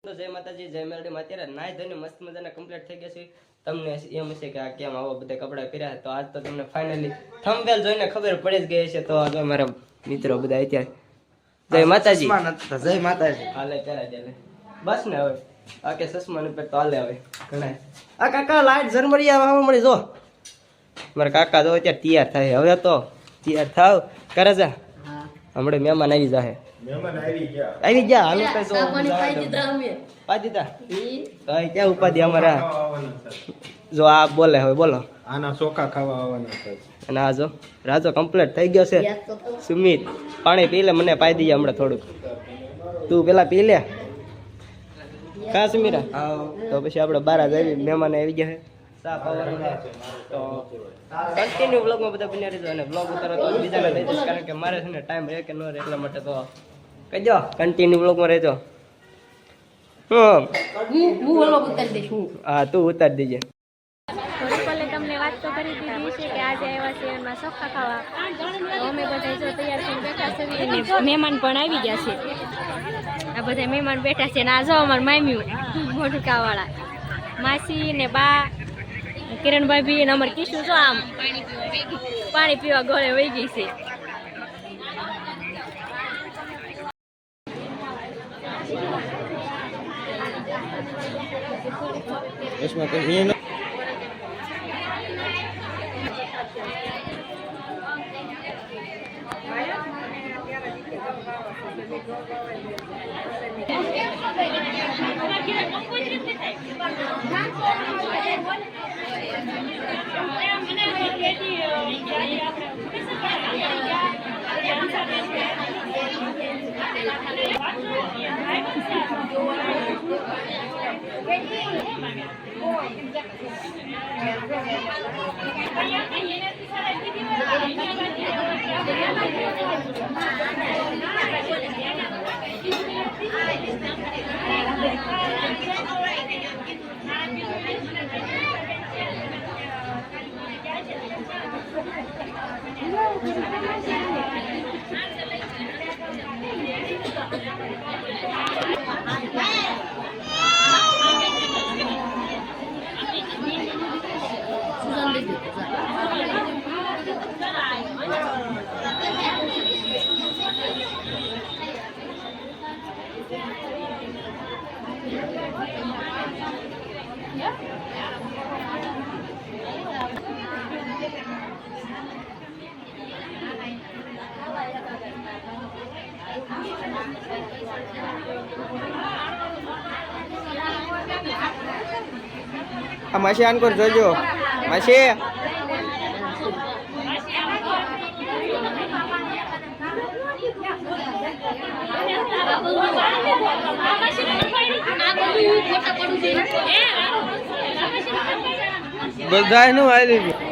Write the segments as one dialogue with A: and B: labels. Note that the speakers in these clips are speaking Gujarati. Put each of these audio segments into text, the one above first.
A: તો જય માતાજી જય મેલડીમાં અત્યારે નાઈ ધોઈને મસ્ત મજાના કમ્પ્લીટ થઈ ગયા છે તમને એમ હશે કે આ કેમ આવા બધા કપડા પહેર્યા તો આજ તો તમને ફાઇનલી થંબનેલ જોઈને ખબર પડી જ ગઈ છે તો આ મારા મિત્રો બધા અત્યારે જય માતાજી
B: જય માતાજી
A: હાલે પહેરા દે બસ ને હવે આ કે સસમા ને તો હાલે હવે ઘણા આ કાકા લાઈટ ઝરમરી આવવા મળી જો મારા કાકા જો અત્યારે તૈયાર થાય હવે તો તૈયાર થાવ કરે જા હમણાં મહેમાન આવી જાહે આવી ગયા હાલો કઈ તો પાઈ દીધા કઈ ક્યાં ઉપાધિ અમારા જો આ બોલે હવે બોલો
B: આના ચોખા ખાવા આવવાના છે
A: અને આ જો રાજો કમ્પ્લીટ થઈ ગયો છે સુમિત પાણી પી લે મને પાઈ દઈએ હમણાં થોડુંક તું પેલા પી લે કા સુમીરા તો પછી આપણે બાર જ આવી મહેમાન આવી ગયા છે સાફ આવવાનું છે તો કન્ટિન્યુ બ્લોગમાં બધા બન્યા રહેજો અને બ્લોગ ઉતારો તો બીજાને દઈ દઈશ કારણ કે મારે છે ને ટાઈમ રહે કે ન રહે એટલા માટે તો કહેજો કન્ટિન્યુ બ્લોગમાં રહેજો હા તું ઉતારી દેજે
C: તમને વાત તો કરી દીધી છે કે આજે આવ્યા છે એમાં ચોખા ખાવા તો અમે બધા જો તૈયાર થઈને બેઠા છે અને મહેમાન પણ આવી ગયા છે આ બધા મહેમાન બેઠા છે ને આ જો અમાર મામ્યું મોઢુકાવાળા માસી ને બા કિરણ ભાભી ને અમાર કિશુ જો આમ પાણી પીવા ગોળે વહી ગઈ છે
A: આ માસી આન કર જોજો માસી બધા નું આવી લીધું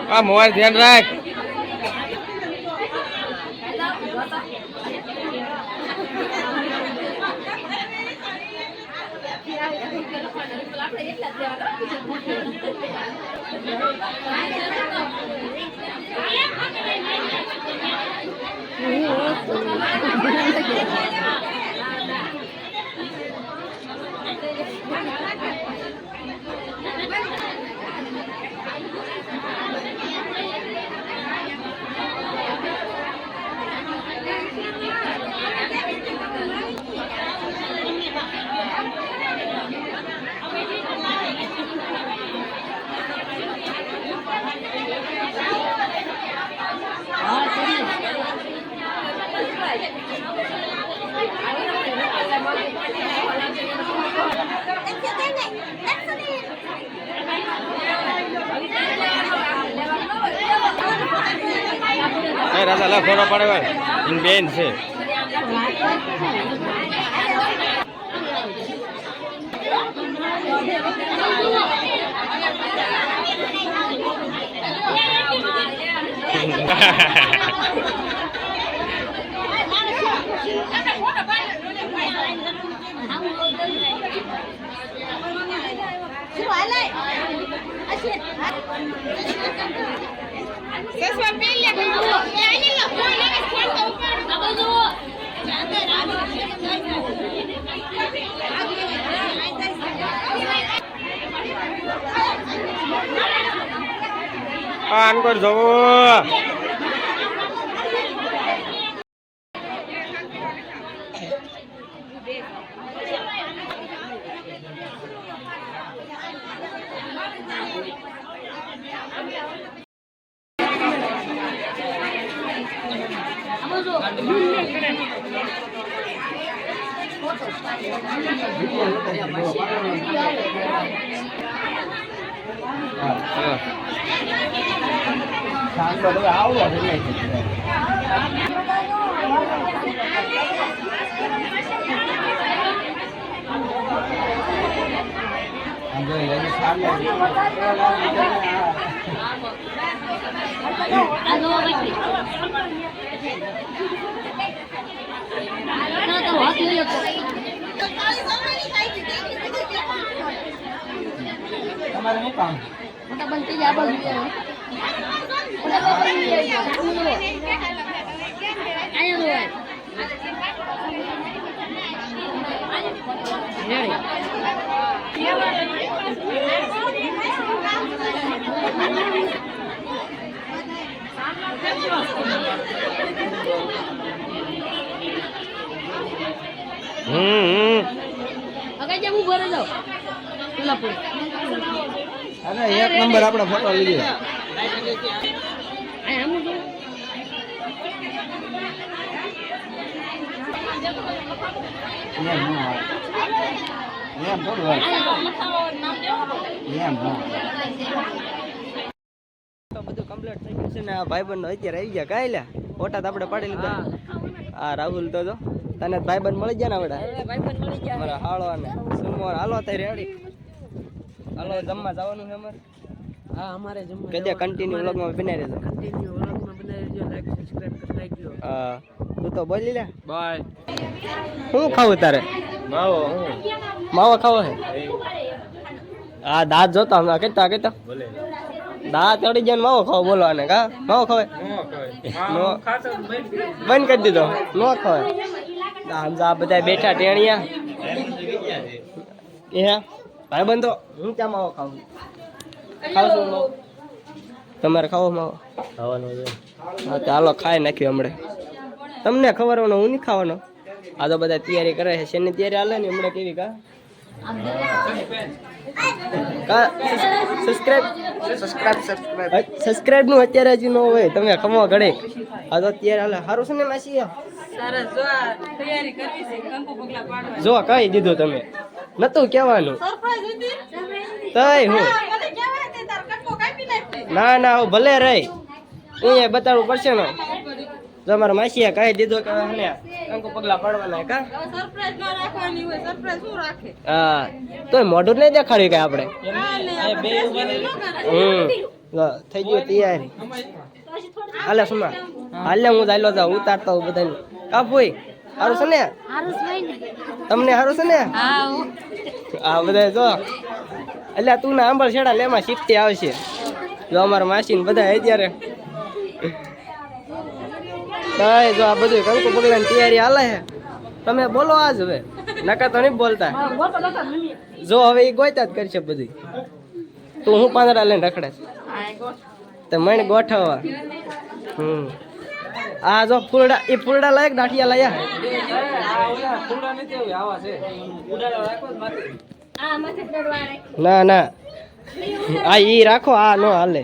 B: આ મોબાઈલ ધ્યાન રાખ. રાજા લા ફોટો પાડે ભાઈ બેન છે. આન કર જવો. તમારે શું કામ? મોટા બનતી જા બોલ અગર જવું ભરે જાવ અરે એક નંબર આપણે ફોટો લીધો.
A: બધું કમ્પ્લીટ થઈ ગયું છે ને આ ભાઈબંધનો અત્યારે આવી ગયા કાંઈ લ્યા ફોટા તો આપણે પાડી લીધા હા રાહુલ તો જો તને ભાઈબંધ મળી ગયા ને આવડા મારા હાળો ને સુમોર હાલો તારી રેડી હાલો જમવા જવાનું છે અમારે
D: હા અમારે જમવા
A: કે કન્ટિન્યુ વ્લોગમાં બનાવી રહેજો
D: કન્ટિન્યુ વ્લોગમાં બનાવી દેજો લાઈક સબસ્ક્રાઇબ કરી નાખજો
A: હા તું તો બોલી લે
B: બાય
A: શું ખાવું તારે
B: માવો
A: માવો ખાવો છે હા દાંત જોતા હમણાં કેતા કેતા
B: ભલે
A: દાંત ચડી જાય માવો ખાવો બોલો આને કા માવો ખાવે બંધ કરી દીધો ન ખાવે આમ આ બધા બેઠા ટેણિયા એ ભાઈ બંધો હું ક્યાં માવો ખાવું ખાવશું માવો તમારે ખાવો માવો
B: ખાવાનું છે
A: હા તો હાલો ખાઈ નાખ્યું હમણાં તમને ખબર હોય ને હું નહીં ખાવાનો આ તો બધા તૈયારી કરે છે શેની તૈયારી હાલે ને હમણાં કેવી કા સબસ્ક્રાઇબ નું અત્યારે હજી ન હોય તમે ખમો ઘડે આ તો અત્યારે હાલે સારું છે ને માસી જો કહી દીધું તમે નતું કેવાનું તઈ હું ના ના હું ભલે રહી હું બતાડવું પડશે ને જો અમારા માસીએ કહી દીધું કે કંકુ પગલા પાડવાના કા હા તો મોઢું નહીં દેખાડ્યું કે આપણે થઈ ગયું તૈયારી હાલે સુમા હાલે હું ચાલ્યો જાઉં ઉતારતા હું બધાને કાપુય સારું છે ને તમને સારું છે ને હા બધા જો એટલે તું ને આંબળ છેડા લેમાં શીખતી આવશે જો અમારા માસી ને બધા અત્યારે જો આ બધું કંકુ પગલા ની તૈયારી હાલે છે તમે બોલો આજ હવે નકા તો નહીં બોલતા જો હવે એ ગોયતા જ કરશે બધું તું હું પાંદડા લઈને રખડે તો મને ગોઠવવા આ જો ફૂલડા એ ફૂલડા લાયક દાઠિયા લાયા ના ના આ ઈ રાખો આ નો હાલે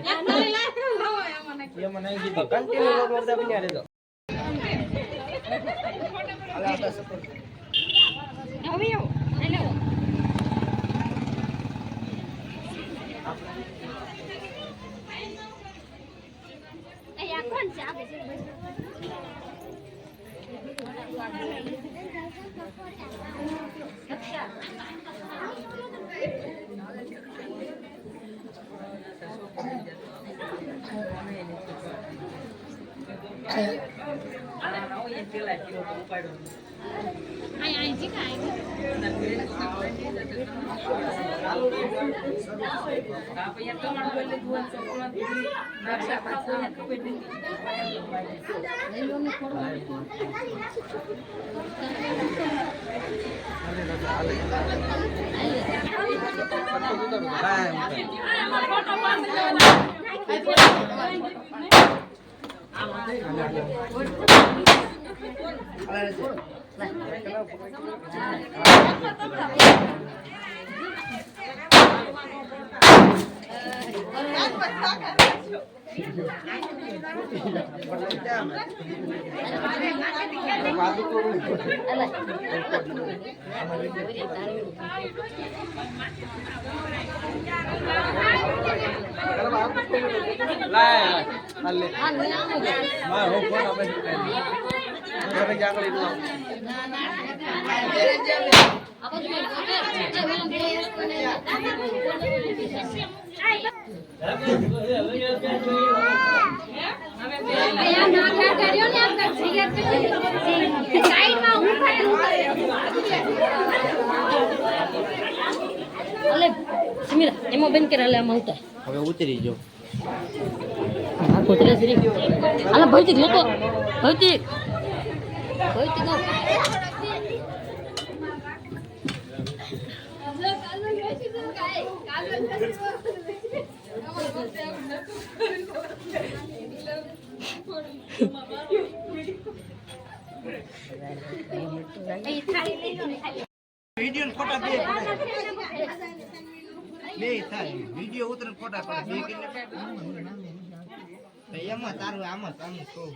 A: એમાં બંધ કરેલા આમાં ઉતાર
B: હવે ઉતરી જો
C: કોતરે શ્રી આલા ભૌતિક લોકો ભૌતિક ભૌતિક
D: વિડિયો ફોટા બે થાય વિડિયો ઉતરે ફોટા પડે બે કે એમાં તારું આમાં આમ કહું